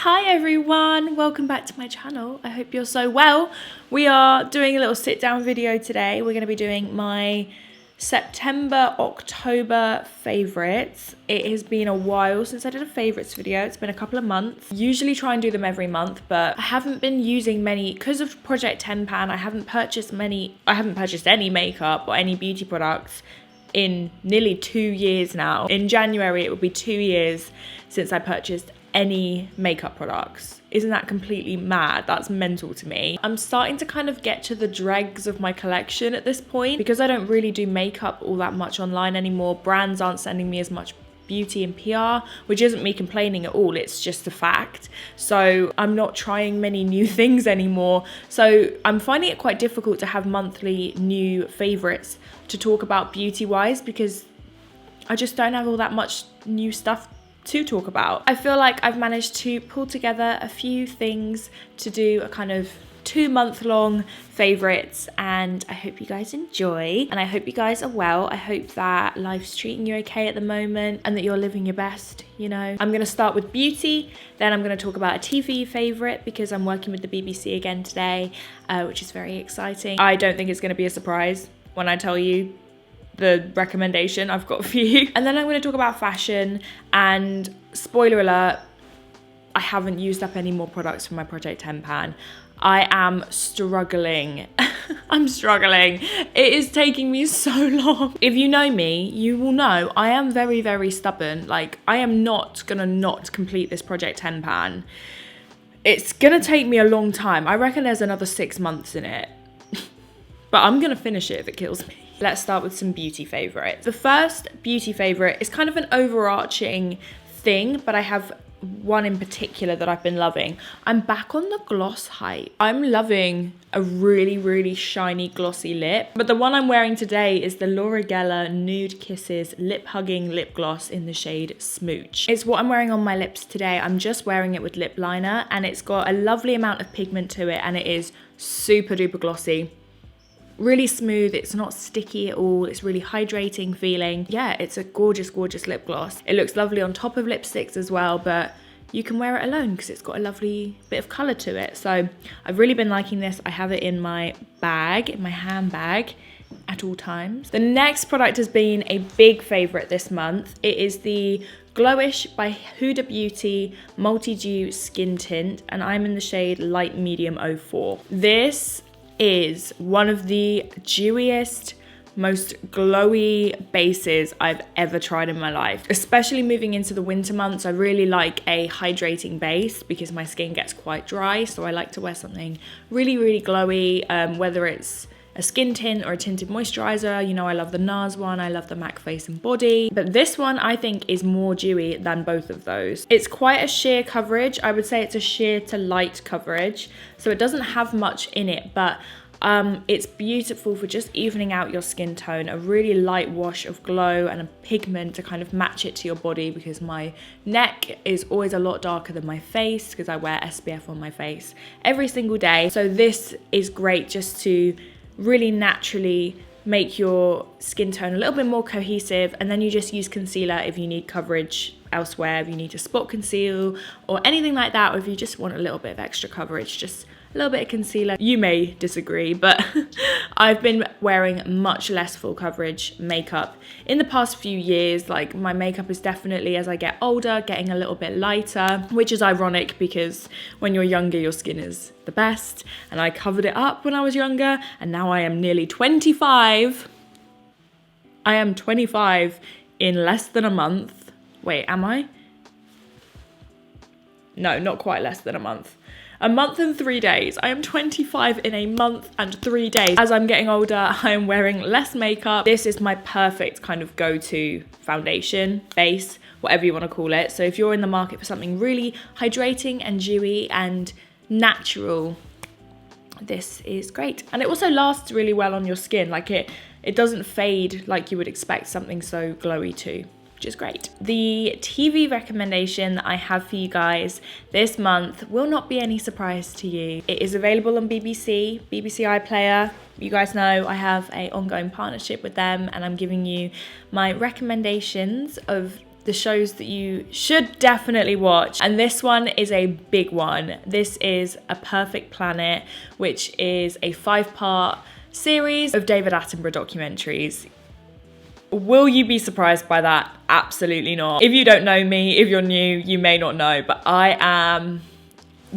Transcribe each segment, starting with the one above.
Hi everyone, welcome back to my channel. I hope you're so well. We are doing a little sit down video today. We're going to be doing my September, October favourites. It has been a while since I did a favourites video. It's been a couple of months. Usually try and do them every month, but I haven't been using many because of Project 10 Pan. I haven't purchased any makeup or any beauty products in nearly 2 years now. In January it will be 2 years since I purchased any makeup products. Isn't that completely mad? That's mental to me. I'm starting to kind of get to the dregs of my collection at this point because I don't really do makeup all that much online anymore. Brands aren't sending me as much beauty and PR, which isn't me complaining at all, it's just a fact. So I'm not trying many new things anymore. So I'm finding it quite difficult to have monthly new favorites to talk about beauty wise because I just don't have all that much new stuff to talk about. I feel like I've managed to pull together a few things to do a kind of 2-month-long favorites, and I hope you guys enjoy and I hope you guys are well. I hope that life's treating you okay at the moment and that you're living your best, you know. I'm going to start with beauty, then I'm going to talk about a TV favorite because I'm working with the BBC again today, which is very exciting. I don't think it's going to be a surprise when I tell you the recommendation I've got for you. And then I'm going to talk about fashion, and spoiler alert, I haven't used up any more products from my Project 10 Pan. I am struggling. I'm struggling. It is taking me so long. If you know me, you will know I am very, very stubborn. Like, I am not gonna not complete this Project 10 Pan. It's gonna take me a long time. I reckon there's another 6 months in it. But I'm gonna finish it if it kills me. Let's start with some beauty favorites. The first beauty favorite is kind of an overarching thing, but I have one in particular that I've been loving. I'm back on the gloss hype. I'm loving a really, really shiny glossy lip. But the one I'm wearing today is the Laura Geller Nude Kisses Lip Hugging Lip Gloss in the shade Smooch. It's what I'm wearing on my lips today. I'm just wearing it with lip liner and it's got a lovely amount of pigment to it and it is super duper glossy. Really smooth, it's not sticky at all, it's really hydrating feeling. Yeah, it's a gorgeous, gorgeous lip gloss. It looks lovely on top of lipsticks as well, but you can wear it alone because it's got a lovely bit of colour to it. So I've really been liking this. I have it in my bag, in my handbag at all times. The next product has been a big favourite this month. It is the Glowish by Huda Beauty Multi-Dew Skin Tint, and I'm in the shade Light Medium 04. This is one of the dewiest, most glowy bases I've ever tried in my life. Especially moving into the winter months, I really like a hydrating base because my skin gets quite dry, so I like to wear something really, really glowy, whether it's a skin tint or a tinted moisturizer. You know, I love the NARS one, I love the MAC Face and Body, but this one I think is more dewy than both of those. It's quite a sheer coverage. I would say it's a sheer to light coverage, so it doesn't have much in it, but it's beautiful for just evening out your skin tone, a really light wash of glow and a pigment to kind of match it to your body because my neck is always a lot darker than my face because I wear SPF on my face every single day. So this is great just to really naturally make your skin tone a little bit more cohesive, and then you just use concealer if you need coverage elsewhere, if you need to spot conceal or anything like that, or if you just want a little bit of extra coverage, just a little bit of concealer. You may disagree, but I've been wearing much less full coverage makeup in the past few years. Like, my makeup is definitely, as I get older, getting a little bit lighter, which is ironic because when you're younger, your skin is the best. And I covered it up when I was younger, and now I am nearly 25. I am 25 in less than a month. Wait, am I? No, not quite less than a month. A month and 3 days. I am 25 in a month and 3 days. As I'm getting older, I am wearing less makeup. This is my perfect kind of go-to foundation, base, whatever you want to call it. So if you're in the market for something really hydrating and dewy and natural, this is great. And it also lasts really well on your skin. Like, it doesn't fade like you would expect something so glowy to, which is great. The TV recommendation that I have for you guys this month will not be any surprise to you. It is available on BBC iPlayer. You guys know I have an ongoing partnership with them, and I'm giving you my recommendations of the shows that you should definitely watch. And this one is a big one. This is A Perfect Planet, which is a 5-part series of David Attenborough documentaries. Will you be surprised by that? Absolutely not. If you don't know me, if you're new, you may not know, but I am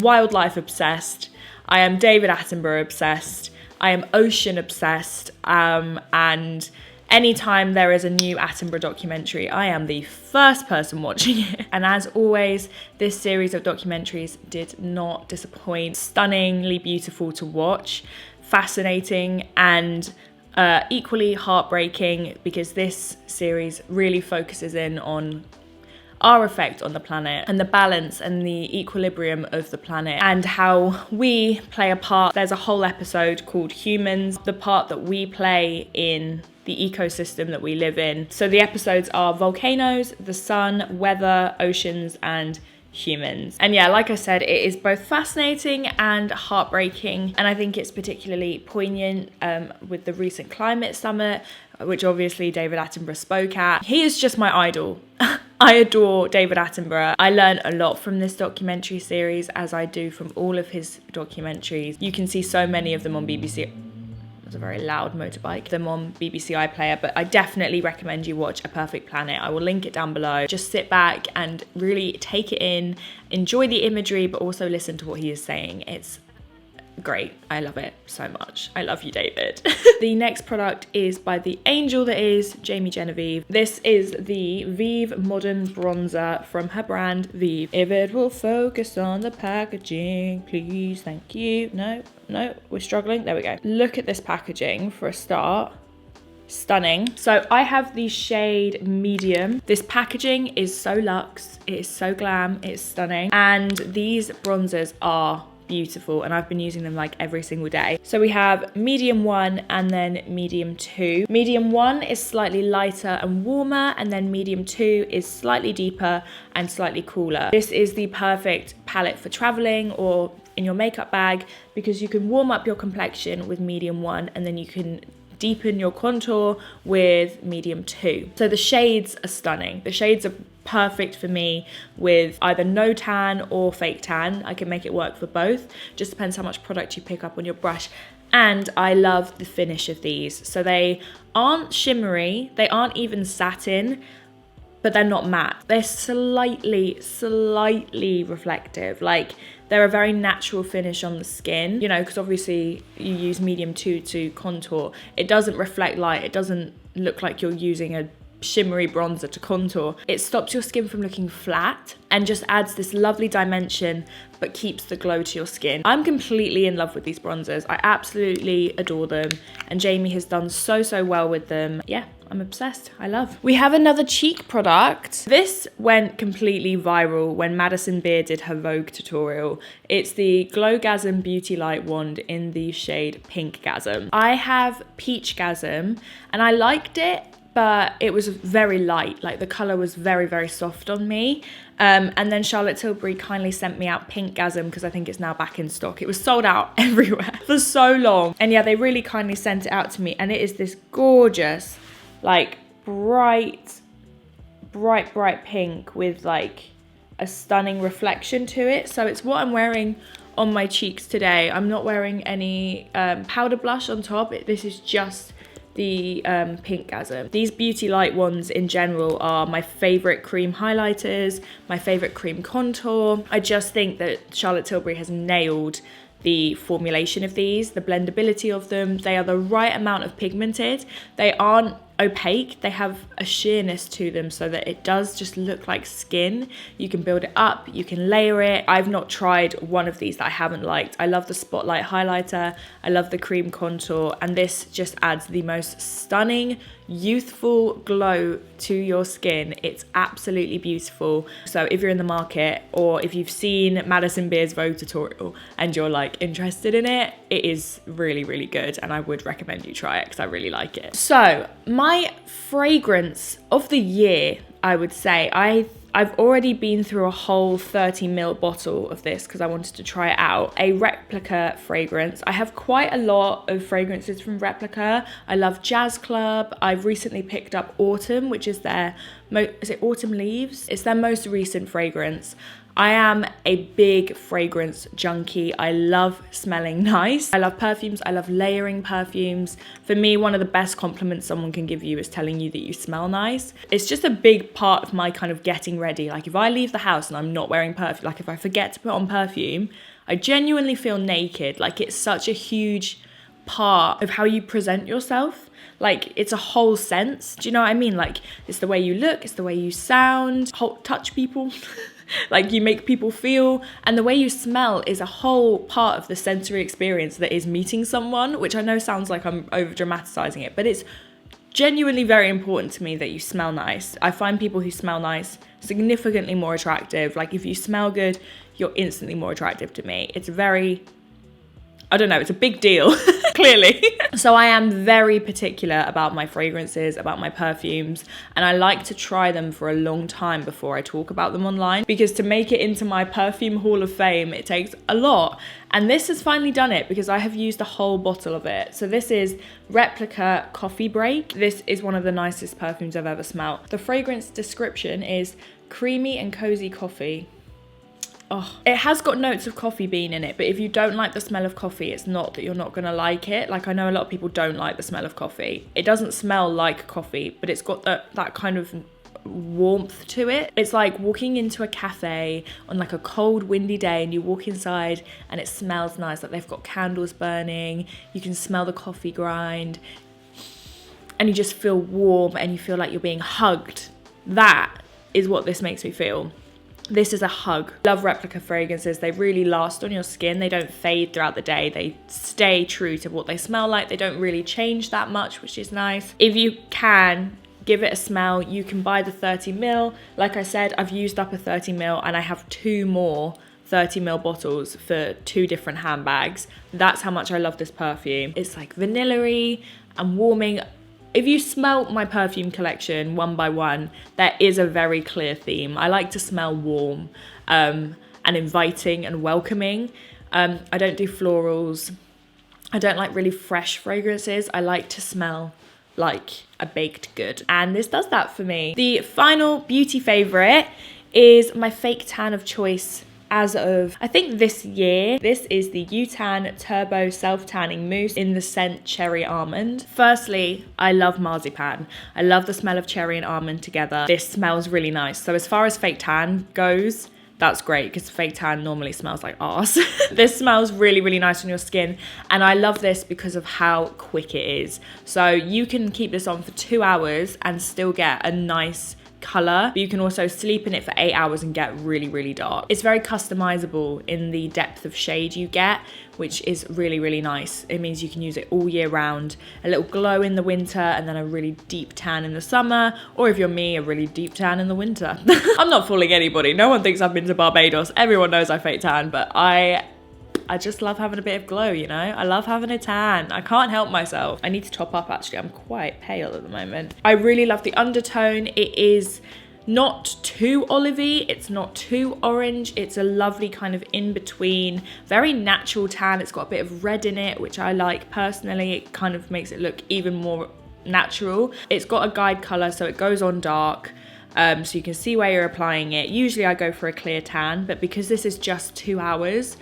wildlife obsessed. I am David Attenborough obsessed. I am ocean obsessed. And anytime there is a new Attenborough documentary, I am the first person watching it. And as always, this series of documentaries did not disappoint. Stunningly beautiful to watch, fascinating, and equally heartbreaking, because this series really focuses in on our effect on the planet and the balance and the equilibrium of the planet and how we play a part. There's a whole episode called Humans, the part that we play in the ecosystem that we live in. So the episodes are volcanoes, the sun, weather, oceans, and humans. And yeah, like I said, it is both fascinating and heartbreaking, and I think it's particularly poignant with the recent climate summit, which obviously David Attenborough spoke at. He is just my idol. I adore David Attenborough. I learned a lot from this documentary series, as I do from all of his documentaries. You can see so many of them on BBC. It's a very loud motorbike. Them on BBC iPlayer, but I definitely recommend you watch A Perfect Planet. I will link it down below. Just sit back and really take it in, enjoy the imagery, but also listen to what he is saying. It's great. I love it so much. I love you, David. The next product is by the angel that is Jamie Genevieve. This is the Vive Modern Bronzer from her brand Vive. If it will focus on the packaging, please, thank you. No, we're struggling. There we go. Look at this packaging for a start. Stunning. So I have the shade medium. This packaging is so luxe. It is so glam. It's stunning. And these bronzers are beautiful, and I've been using them like every single day. So we have medium 1 and then medium 2. Medium 1 is slightly lighter and warmer, and then medium 2 is slightly deeper and slightly cooler. This is the perfect palette for traveling or in your makeup bag, because you can warm up your complexion with medium 1 and then you can deepen your contour with medium 2. So the shades are stunning. The shades are perfect for me with either no tan or fake tan. I can make it work for both. Just depends how much product you pick up on your brush. And I love the finish of these. So they aren't shimmery, they aren't even satin, but they're not matte. They're slightly reflective. Like, they're a very natural finish on the skin, you know, because obviously you use medium 2 to contour. It doesn't reflect light. It doesn't look like you're using a shimmery bronzer to contour. It stops your skin from looking flat and just adds this lovely dimension, but keeps the glow to your skin. I'm completely in love with these bronzers. I absolutely adore them, and Jamie has done so well with them. Yeah, I'm obsessed. I love. We have another cheek product. This went completely viral when Madison Beer did her Vogue tutorial. It's the Glowgasm Beauty Light Wand in the shade Pinkgasm. I have Peachgasm, and I liked it, but it was very light. Like, the color was very soft on me. And then Charlotte Tilbury kindly sent me out Pinkgasm, because I think it's now back in stock. It was sold out everywhere for so long. And yeah, they really kindly sent it out to me, and it is this gorgeous, like, bright pink with like a stunning reflection to it. So it's what I'm wearing on my cheeks today. I'm not wearing any powder blush on top. This is just the Pinkgasm. These beauty light ones in general are my favorite cream highlighters, my favorite cream contour. I just think that Charlotte Tilbury has nailed the formulation of these, the blendability of them. They are the right amount of pigmented. They aren't opaque. They have a sheerness to them so that it does just look like skin. You can build it up, you can layer it. I've not tried one of these that I haven't liked. I love the Spotlight highlighter, I love the cream contour, and this just adds the most stunning, youthful glow to your skin. It's absolutely beautiful. So if you're in the market, or if you've seen Madison Beer's Vogue tutorial and you're like interested in it, it is really good, and I would recommend you try it because I really like it. So my fragrance of the year, I would say, I I've already been through a whole 30ml bottle of this because I wanted to try it out. A Replica fragrance. I have quite a lot of fragrances from Replica. I love Jazz Club. I've recently picked up Autumn, which is their, is it Autumn Leaves? It's their most recent fragrance. I am a big fragrance junkie. I love smelling nice. I love perfumes. I love layering perfumes. For me, one of the best compliments someone can give you is telling you that you smell nice. It's just a big part of my kind of getting ready. Like if I leave the house and I'm not wearing perfume, like if I forget to put on perfume, I genuinely feel naked. Like it's such a huge part of how you present yourself. Like it's a whole sense. Do you know what I mean? Like it's the way you look, it's the way you sound, touch people. Like you make people feel, and the way you smell is a whole part of the sensory experience that is meeting someone, which I know sounds like I'm over dramatizing it, but it's genuinely very important to me that you smell nice. I find people who smell nice significantly more attractive. Like if you smell good, you're instantly more attractive to me. It's very, I don't know, it's a big deal, clearly. So I am very particular about my fragrances, about my perfumes, and I like to try them for a long time before I talk about them online, because to make it into my perfume hall of fame, it takes a lot. And this has finally done it because I have used a whole bottle of it. So this is Replica Coffee Break. This is one of the nicest perfumes I've ever smelled. The fragrance description is creamy and cozy coffee. Oh, it has got notes of coffee bean in it, but if you don't like the smell of coffee, it's not that you're not gonna like it. Like I know a lot of people don't like the smell of coffee. It doesn't smell like coffee, but it's got that kind of warmth to it. It's like walking into a cafe on like a cold windy day and you walk inside and it smells nice, like they've got candles burning, you can smell the coffee grind, and you just feel warm and you feel like you're being hugged. That is what this makes me feel. This is a hug. Love Replica fragrances. They really last on your skin. They don't fade throughout the day. They stay true to what they smell like. They don't really change that much, which is nice. If you can, give it a smell. You can buy the 30ml. Like I said, I've used up a 30ml and I have 2 more 30ml bottles for 2 different handbags. That's how much I love this perfume. It's like vanilla-y and warming. If you smell my perfume collection one by one, there is a very clear theme. I like to smell warm and inviting and welcoming. I don't do florals. I don't like really fresh fragrances. I like to smell like a baked good. And this does that for me. The final beauty favorite is my fake tan of choice as of, I think, this year. This is the U-Tan Turbo Self-Tanning Mousse in the scent Cherry Almond. Firstly, I love marzipan. I love the smell of cherry and almond together. This smells really nice. So as far as fake tan goes, that's great because fake tan normally smells like arse. This smells really, really nice on your skin. And I love this because of how quick it is. So you can keep this on for 2 hours and still get a nice color, but you can also sleep in it for 8 hours and get really, really dark. It's very customizable in the depth of shade you get, which is really, really nice. It means you can use it all year round. A little glow in the winter and then a really deep tan in the summer, or if you're me, a really deep tan in the winter. I'm not fooling anybody. No one thinks I've been to Barbados. Everyone knows I fake tan, but I just love having a bit of glow, you know? I love having a tan. I can't help myself. I need to top up, actually. I'm quite pale at the moment. I really love the undertone. It is not too olivey. It's not too orange. It's a lovely kind of in-between, very natural tan. It's got a bit of red in it, which I like personally. It kind of makes it look even more natural. It's got a guide color, so it goes on dark. So you can see where you're applying it. Usually I go for a clear tan, but because this is just 2 hours,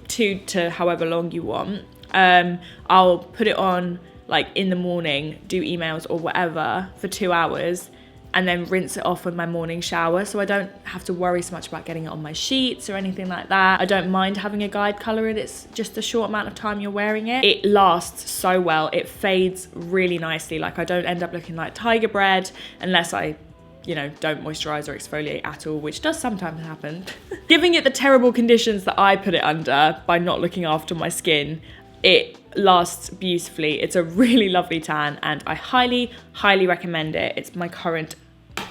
2 to however long you want, I'll put it on like in the morning, do emails or whatever for 2 hours, and then rinse it off with my morning shower, so I don't have to worry so much about getting it on my sheets or anything like that. I don't mind having a guide color and it's just a short amount of time you're wearing it. It lasts so well. It fades really nicely. Like I don't end up looking like tiger bread unless I, you know, don't moisturize or exfoliate at all, which does sometimes happen. Giving it the terrible conditions that I put it under by not looking after my skin, it lasts beautifully. It's a really lovely tan and I highly, highly recommend it. It's my current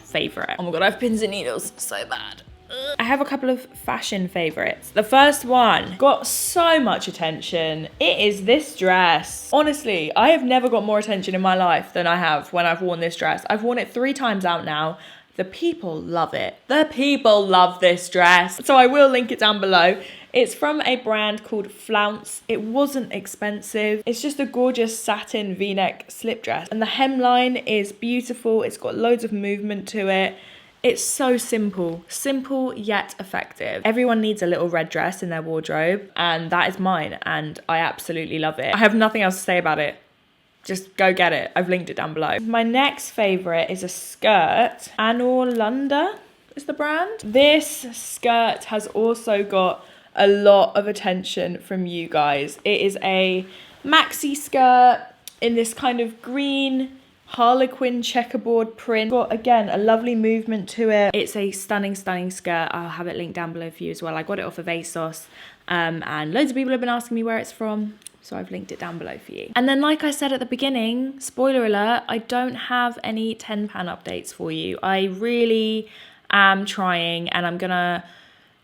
favorite. Oh my God, I have pins and needles so bad. I have a couple of fashion favorites. The first one got so much attention. It is this dress. Honestly, I have never got more attention in my life than I have when I've worn this dress. I've worn it 3 times out now. The people love it. The people love this dress. So I will link it down below. It's from a brand called Flounce. It wasn't expensive. It's just a gorgeous satin V-neck slip dress. And the hemline is beautiful. It's got loads of movement to it. It's so simple. Simple yet effective. Everyone needs a little red dress in their wardrobe, and that is mine, and I absolutely love it. I have nothing else to say about it. Just go get it. I've linked it down below. My next favorite is a skirt. Anorlunda is the brand. This skirt has also got a lot of attention from you guys. It is a maxi skirt in this kind of green harlequin checkerboard print. Got, again, a lovely movement to it. It's a stunning, stunning skirt. I'll have it linked down below for you as well. I got it off of ASOS, and loads of people have been asking me where it's from, so I've linked it down below for you. And then, like I said at the beginning, spoiler alert, I don't have any 10 pan updates for you. I really am trying, and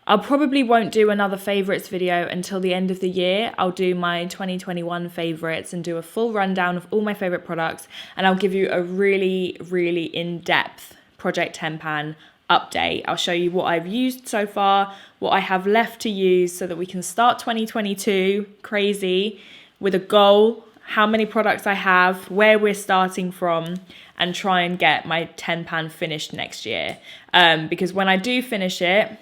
I'll probably won't do another favorites video until the end of the year. I'll do my 2021 favorites and do a full rundown of all my favorite products, and I'll give you a really, really in-depth Project 10 Pan update. I'll show you what I've used so far, what I have left to use, so that we can start 2022 crazy with a goal, how many products I have, where we're starting from, and try and get my 10 pan finished next year. Because when I do finish it,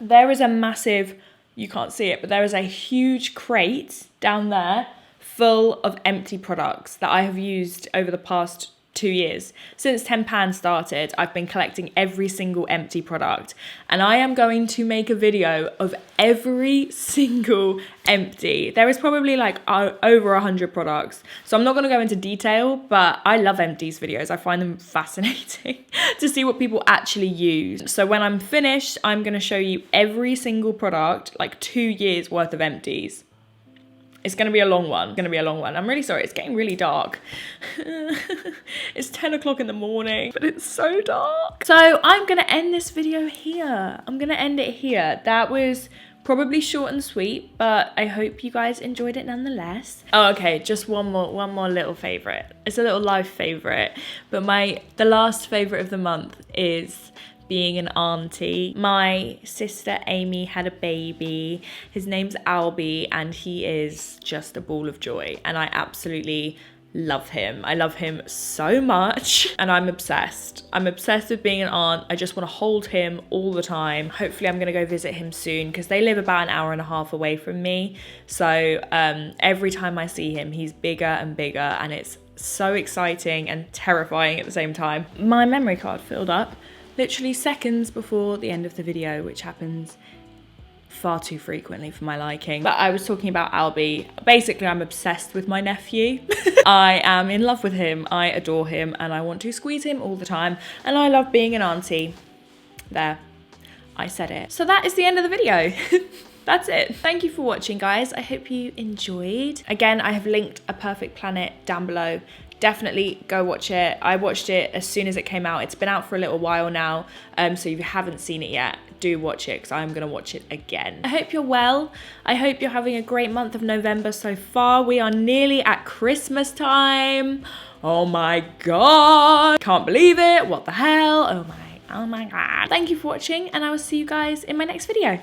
there is a massive, you can't see it, but there is a huge crate down there full of empty products that I have used over the past 2 years. Since 10 pan started, I've been collecting every single empty product, and I am going to make a video of every single empty. There is probably like over 100 products, so I'm not going to go into detail, but I love empties videos. I find them fascinating to see what people actually use. So when I'm finished, I'm going to show you every single product, like 2 years worth of empties. It's going to be a long one. It's going to be a long one. I'm really sorry. It's getting really dark. It's 10 o'clock in the morning, but it's so dark. So I'm going to end this video here. I'm going to end it here. That was probably short and sweet, but I hope you guys enjoyed it nonetheless. Oh, okay, just one more little favorite. It's a little life favorite, but the last favorite of the month is being an auntie. My sister Amy had a baby. His name's Albie, and he is just a ball of joy, and I absolutely love him. I love him so much, and I'm obsessed. I'm obsessed with being an aunt. I just want to hold him all the time. Hopefully I'm gonna go visit him soon, because they live about an hour and a half away from me. So every time I see him, he's bigger and bigger, and it's so exciting and terrifying at the same time. My memory card filled up literally seconds before the end of the video, which happens far too frequently for my liking. But I was talking about Albie. Basically, I'm obsessed with my nephew. I am in love with him. I adore him, and I want to squeeze him all the time. And I love being an auntie. There, I said it. So that is the end of the video. That's it. Thank you for watching, guys. I hope you enjoyed. Again, I have linked A Perfect Planet down below. Definitely go watch it. I watched it as soon as it came out. It's been out for a little while now, so if you haven't seen it yet, do watch it, because I'm going to watch it again. I hope you're well. I hope you're having a great month of November so far. We are nearly at Christmas time. Oh my god. Can't believe it. What the hell? Oh my god. Thank you for watching, and I will see you guys in my next video.